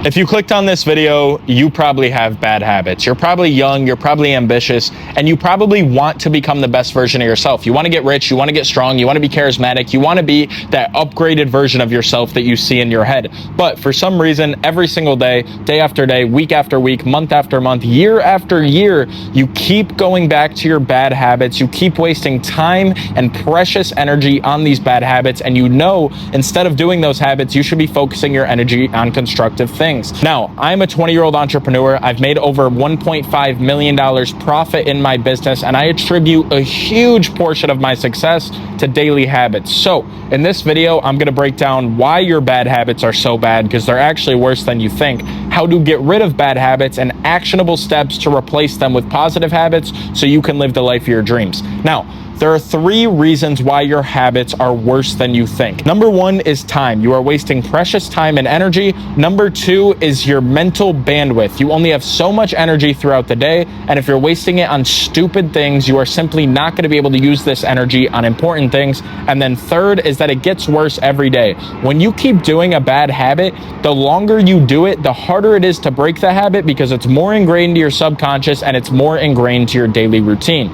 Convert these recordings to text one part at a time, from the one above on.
If you clicked on this video, you probably have bad habits. You're probably young, you're probably ambitious, and you probably want to become the best version of yourself. You want to get rich, you want to get strong, you want to be charismatic, you want to be that upgraded version of yourself that you see in your head. But for some reason, every single day, day after day, week after week, month after month, year after year, you keep going back to your bad habits. You keep wasting time and precious energy on these bad habits, and you know, instead of doing those habits, you should be focusing your energy on constructive things. Now, I'm a 20-year-old entrepreneur. I've made over $1.5 million profit in my business, and I attribute a huge portion of my success to daily habits. So in this video, I'm going to break down why your bad habits are so bad, because they're actually worse than you think, how to get rid of bad habits, and actionable steps to replace them with positive habits so you can live the life of your dreams. Now, there are 3 reasons why your habits are worse than you think. Number 1 is time. You are wasting precious time and energy. Number 2 is your mental bandwidth. You only have so much energy throughout the day, and if you're wasting it on stupid things, you are simply not going to be able to use this energy on important things. And then third is that it gets worse every day. When you keep doing a bad habit, the longer you do it, the harder it is to break the habit, because it's more ingrained to your subconscious and it's more ingrained to your daily routine.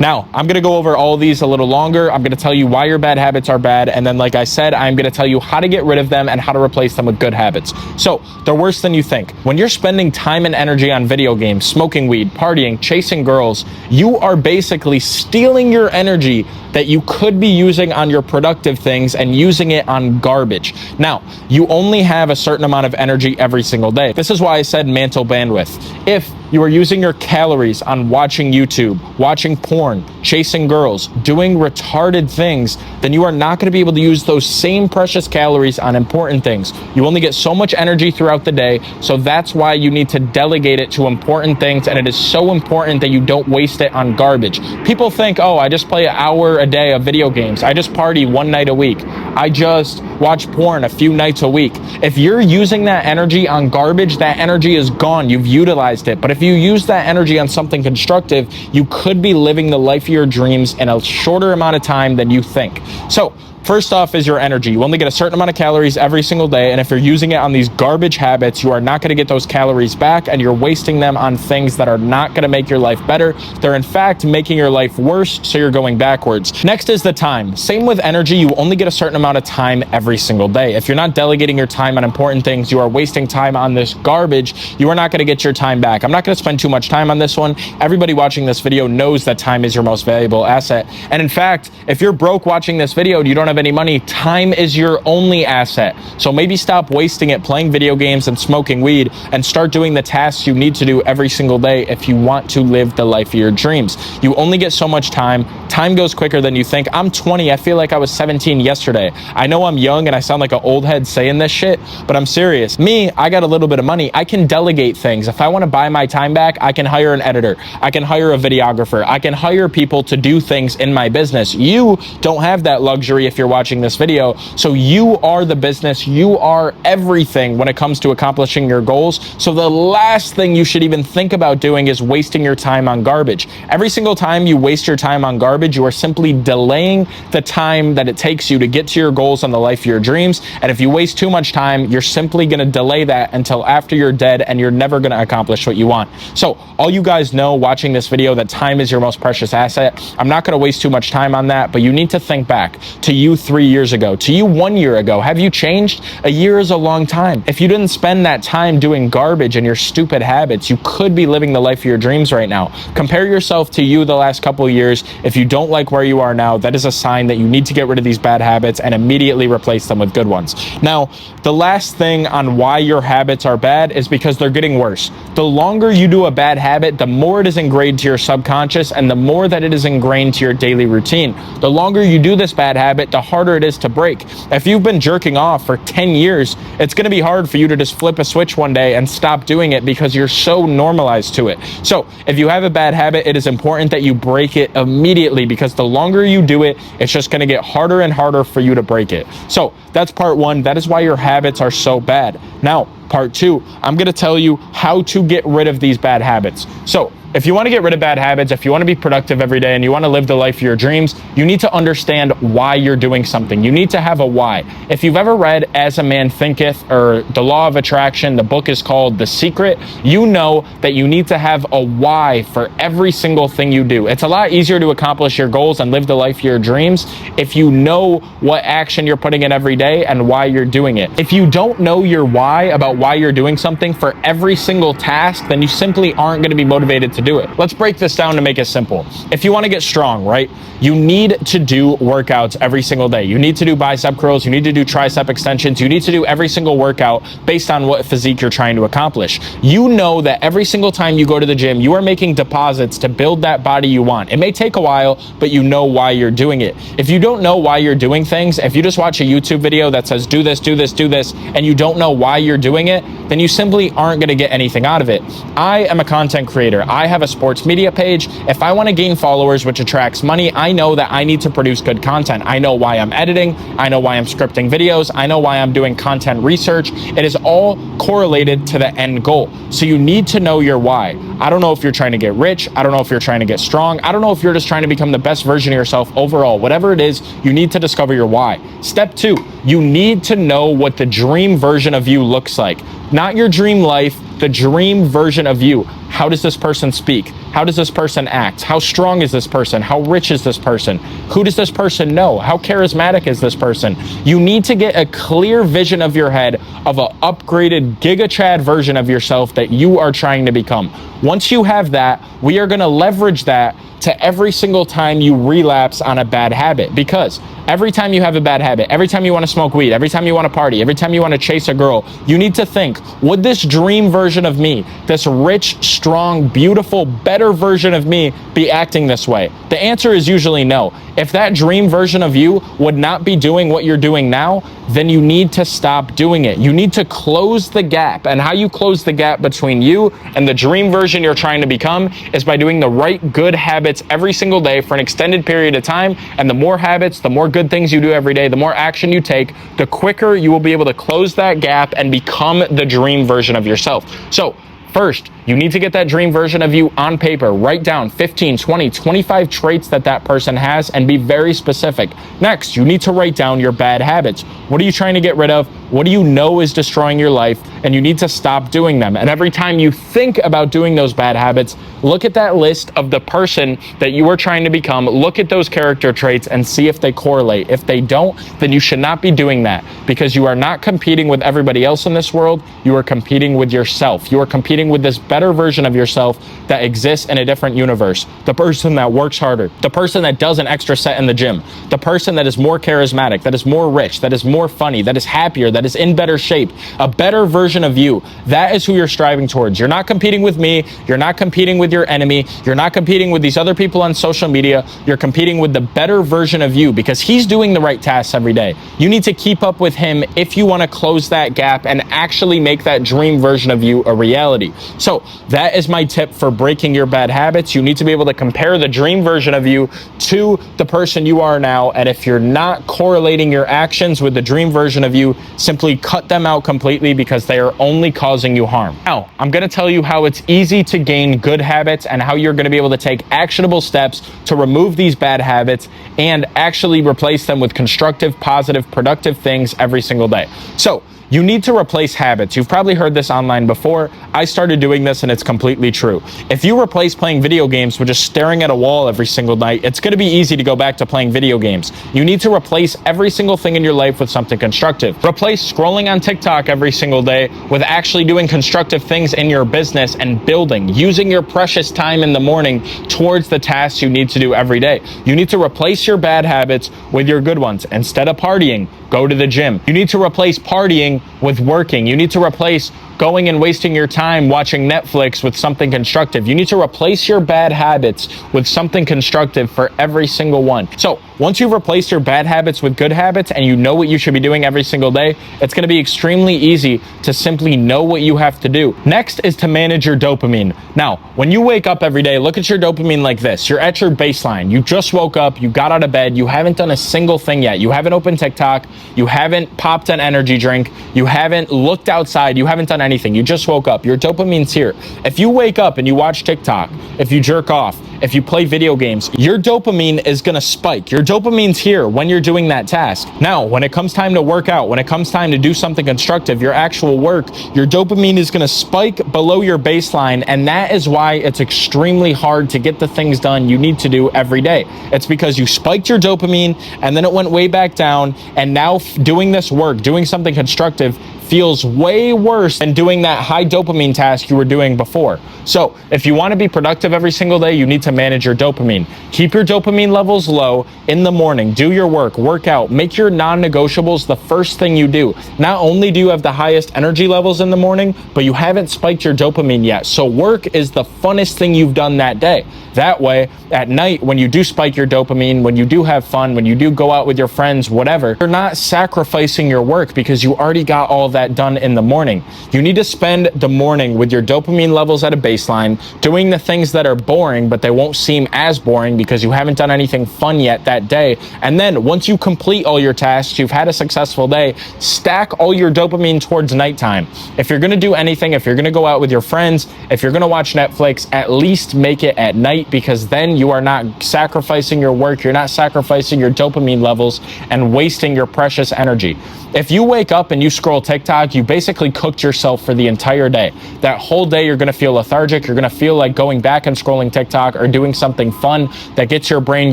Now, I'm going to go over all of these a little longer. I'm going to tell you why your bad habits are bad. And then, like I said, I'm going to tell you how to get rid of them and how to replace them with good habits. So they're worse than you think. When you're spending time and energy on video games, smoking weed, partying, chasing girls, you are basically stealing your energy that you could be using on your productive things and using it on garbage. Now, you only have a certain amount of energy every single day. This is why I said mental bandwidth. If you are using your calories on watching YouTube, watching porn, chasing girls, doing retarded things, then you are not going to be able to use those same precious calories on important things. You only get so much energy throughout the day, so that's why you need to delegate it to important things, and it is so important that you don't waste it on garbage. People think, oh, I just play an hour a day of video games. I just party one night a week. I just watch porn a few nights a week. If you're using that energy on garbage, that energy is gone. You've utilized it. But if you use that energy on something constructive, you could be living the life of your dreams in a shorter amount of time than you think. So first off is your energy. You only get a certain amount of calories every single day, and if you're using it on these garbage habits, you are not going to get those calories back, and you're wasting them on things that are not going to make your life better. They're in fact making your life worse, so you're going backwards. Next is the time. Same with energy. You only get a certain amount of time every single day. If you're not delegating your time on important things, you are wasting time on this garbage. You are not going to get your time back. I'm not going to spend too much time on this one. Everybody watching this video knows that time is your most valuable asset. And in fact, if you're broke watching this video and you don't have any money, time is your only asset. So maybe stop wasting it playing video games and smoking weed, and start doing the tasks you need to do every single day if you want to live the life of your dreams. You only get so much time. Time goes quicker than you think. I'm 20. I feel like I was 17 yesterday. I know I'm young and I sound like an old head saying this shit, but I'm serious. Me, I got a little bit of money. I can delegate things. If I want to buy my time back, I can hire an editor. I can hire a videographer. I can hire people to do things in my business. You don't have that luxury if you're watching this video. So you are the business. You are everything when it comes to accomplishing your goals. So the last thing you should even think about doing is wasting your time on garbage. Every single time you waste your time on garbage, you are simply delaying the time that it takes you to get to your goals and the life of your dreams. And if you waste too much time, you're simply going to delay that until after you're dead, and you're never going to accomplish what you want. So all you guys know watching this video that time is your most precious asset. I'm not going to waste too much time on that, but you need to think back to you 3 years ago, to you 1 year ago. Have you changed? A year is a long time. If you didn't spend that time doing garbage and your stupid habits, you could be living the life of your dreams right now. Compare yourself to you the last couple of years. If you don't like where you are now, that is a sign that you need to get rid of these bad habits and immediately replace them with good ones. Now, the last thing on why your habits are bad is because they're getting worse. The longer you do a bad habit, the more it is ingrained to your subconscious, and the more that it is ingrained to your daily routine. The longer you do this bad habit, the harder it is to break. If you've been jerking off for 10 years, it's going to be hard for you to just flip a switch one day and stop doing it, because you're so normalized to it. So if you have a bad habit, it is important that you break it immediately, because the longer you do it, it's just going to get harder and harder for you to break it. So that's part 1. That is why your habits are so bad. Now, part 2, I'm going to tell you how to get rid of these bad habits. So if you want to get rid of bad habits, if you want to be productive every day and you want to live the life of your dreams, you need to understand why you're doing something. You need to have a why. If you've ever read As a Man Thinketh or The Law of Attraction, the book is called The Secret, you know that you need to have a why for every single thing you do. It's a lot easier to accomplish your goals and live the life of your dreams if you know what action you're putting in every day and why you're doing it. If you don't know your why about why you're doing something for every single task, then you simply aren't going to be motivated to do it. Let's break this down to make it simple. If you want to get strong, right, you need to do workouts every single day. You need to do bicep curls, you need to do tricep extensions, you need to do every single workout based on what physique you're trying to accomplish. You know that every single time you go to the gym, you are making deposits to build that body you want. It may take a while, but you know why you're doing it. If you don't know why you're doing things, if you just watch a YouTube video that says do this, do this, do this, and you don't know why you're doing it, then you simply aren't going to get anything out of it. I am a content creator. I have a sports media page. If I want to gain followers, which attracts money, I know that I need to produce good content. I know why I'm editing. I know why I'm scripting videos. I know why I'm doing content research. It is all correlated to the end goal. So you need to know your why. I don't know if you're trying to get rich. I don't know if you're trying to get strong. I don't know if you're just trying to become the best version of yourself overall. Whatever it is, you need to discover your why. Step 2, you need to know what the dream version of you looks like. Not your dream life, the dream version of you. How does this person speak? How does this person act? How strong is this person? How rich is this person? Who does this person know? How charismatic is this person? You need to get a clear vision of your head of an upgraded Giga Chad version of yourself that you are trying to become. Once you have that, we are going to leverage that to every single time you relapse on a bad habit, because every time you have a bad habit, every time you want to smoke weed, every time you want to party, every time you want to chase a girl, you need to think, would this dream version of me, this rich, strong, beautiful, better version of me be acting this way? The answer is usually no. If that dream version of you would not be doing what you're doing now, then you need to stop doing it. You need to close the gap. And how you close the gap between you and the dream version you're trying to become is by doing the right good habits every single day for an extended period of time. And the more habits, the more good things you do every day, the more action you take, the quicker you will be able to close that gap and become the dream version of yourself. So first, you need to get that dream version of you on paper. Write down 15, 20, 25 traits that person has and be very specific. Next, you need to write down your bad habits. What are you trying to get rid of? What do you know is destroying your life? And you need to stop doing them. And every time you think about doing those bad habits, look at that list of the person that you are trying to become. Look at those character traits and see if they correlate. If they don't, then you should not be doing that, because you are not competing with everybody else in this world. You are competing with yourself. You are competing with this better version of yourself that exists in a different universe. The person that works harder, the person that does an extra set in the gym, the person that is more charismatic, that is more rich, that is more funny, that is happier, that is in better shape, a better version of you. That is who you're striving towards. You're not competing with me. You're not competing with your enemy. You're not competing with these other people on social media. You're competing with the better version of you, because he's doing the right tasks every day. You need to keep up with him if you want to close that gap and actually make that dream version of you a reality. So that is my tip for breaking your bad habits. You need to be able to compare the dream version of you to the person you are now. And if you're not correlating your actions with the dream version of you, simply cut them out completely, because they are only causing you harm. Now, I'm going to tell you how it's easy to gain good habits and how you're going to be able to take actionable steps to remove these bad habits and actually replace them with constructive, positive, productive things every single day. So, you need to replace habits. You've probably heard this online before. I started doing this and it's completely true. If you replace playing video games with just staring at a wall every single night, it's going to be easy to go back to playing video games. You need to replace every single thing in your life with something constructive. Replace scrolling on TikTok every single day with actually doing constructive things in your business and building, using your precious time in the morning towards the tasks you need to do every day. You need to replace your bad habits with your good ones. Instead of partying, go to the gym. You need to replace partying with working. You need to replace going and wasting your time watching Netflix with something constructive. You need to replace your bad habits with something constructive for every single one. So once you've replaced your bad habits with good habits and you know what you should be doing every single day, it's going to be extremely easy to simply know what you have to do. Next is to manage your dopamine. Now, when you wake up every day, look at your dopamine like this. You're at your baseline. You just woke up, you got out of bed, you haven't done a single thing yet. You haven't opened TikTok, you haven't popped an energy drink, you haven't looked outside, you haven't done anything. You just woke up. Your dopamine's here. here. If you wake up and you watch TikTok, if you jerk off, if you play video games, your dopamine is gonna spike. Your dopamine's here when you're doing that task. Now, when it comes time to work out, when it comes time to do something constructive, your actual work, your dopamine is gonna spike below your baseline, and that is why it's extremely hard to get the things done you need to do every day. It's because you spiked your dopamine, and then it went way back down, and now doing this work, doing something constructive, feels way worse than doing that high dopamine task you were doing before. So if you want to be productive every single day, you need to manage your dopamine. Keep your dopamine levels low in the morning. Do your work out, make your non-negotiables the first thing you do. Not only do you have the highest energy levels in the morning, but you haven't spiked your dopamine yet. So work is the funnest thing you've done that day. That way, at night, when you do spike your dopamine, when you do have fun, when you do go out with your friends, whatever, you're not sacrificing your work because you already got all that done in the morning. You need to spend the morning with your dopamine levels at a baseline, doing the things that are boring, but they won't seem as boring because you haven't done anything fun yet that day. And then once you complete all your tasks, you've had a successful day, stack all your dopamine towards nighttime. If you're gonna do anything, if you're gonna go out with your friends, if you're gonna watch Netflix, at least make it at night, because then you are not sacrificing your work, you're not sacrificing your dopamine levels and wasting your precious energy. If you wake up and you scroll TikTok, you basically cooked yourself for the entire day. That whole day, you're gonna feel lethargic. You're gonna feel like going back and scrolling TikTok or doing something fun that gets your brain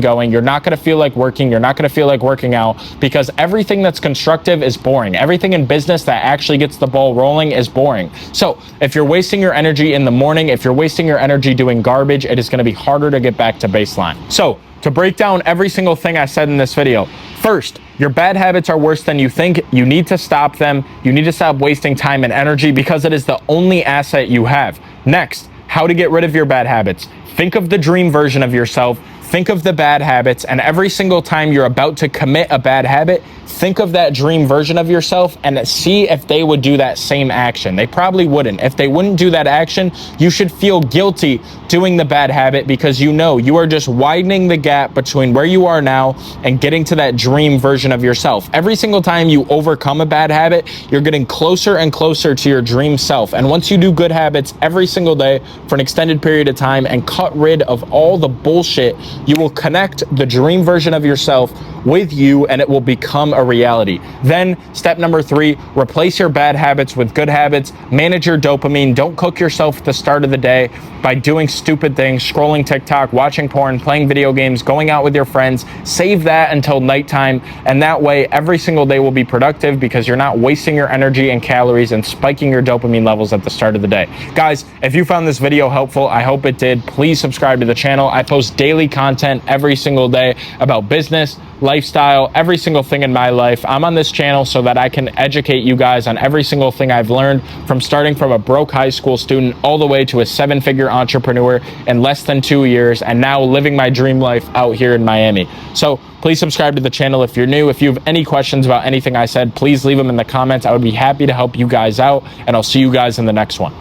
going. You're not gonna feel like working. You're not gonna feel like working out because everything that's constructive is boring. Everything in business that actually gets the ball rolling is boring. So if you're wasting your energy in the morning, if you're wasting your energy doing garbage, it is gonna be harder to get back to baseline. So to break down every single thing I said in this video, first, your bad habits are worse than you think. You need to stop them. You need to stop wasting time and energy because it is the only asset you have. Next, how to get rid of your bad habits. Think of the dream version of yourself. Think of the bad habits, and every single time you're about to commit a bad habit, think of that dream version of yourself and see if they would do that same action. They probably wouldn't. If they wouldn't do that action, you should feel guilty doing the bad habit because you know you are just widening the gap between where you are now and getting to that dream version of yourself. Every single time you overcome a bad habit, you're getting closer and closer to your dream self. And once you do good habits every single day for an extended period of time and cut rid of all the bullshit, you will connect the dream version of yourself with you and it will become a reality. Then step number 3, replace your bad habits with good habits. Manage your dopamine. Don't cook yourself at the start of the day by doing stupid things, scrolling TikTok, watching porn, playing video games, going out with your friends. Save that until nighttime, and that way every single day will be productive because you're not wasting your energy and calories and spiking your dopamine levels at the start of the day. Guys, if you found this video helpful, I hope it did. Please subscribe to the channel. I post daily content every single day about business, lifestyle, every single thing in my life. I'm on this channel so that I can educate you guys on every single thing I've learned from starting from a broke high school student all the way to a 7-figure entrepreneur in less than 2 years and now living my dream life out here in Miami. So please subscribe to the channel if you're new. If you have any questions about anything I said, please leave them in the comments. I would be happy to help you guys out, and I'll see you guys in the next one.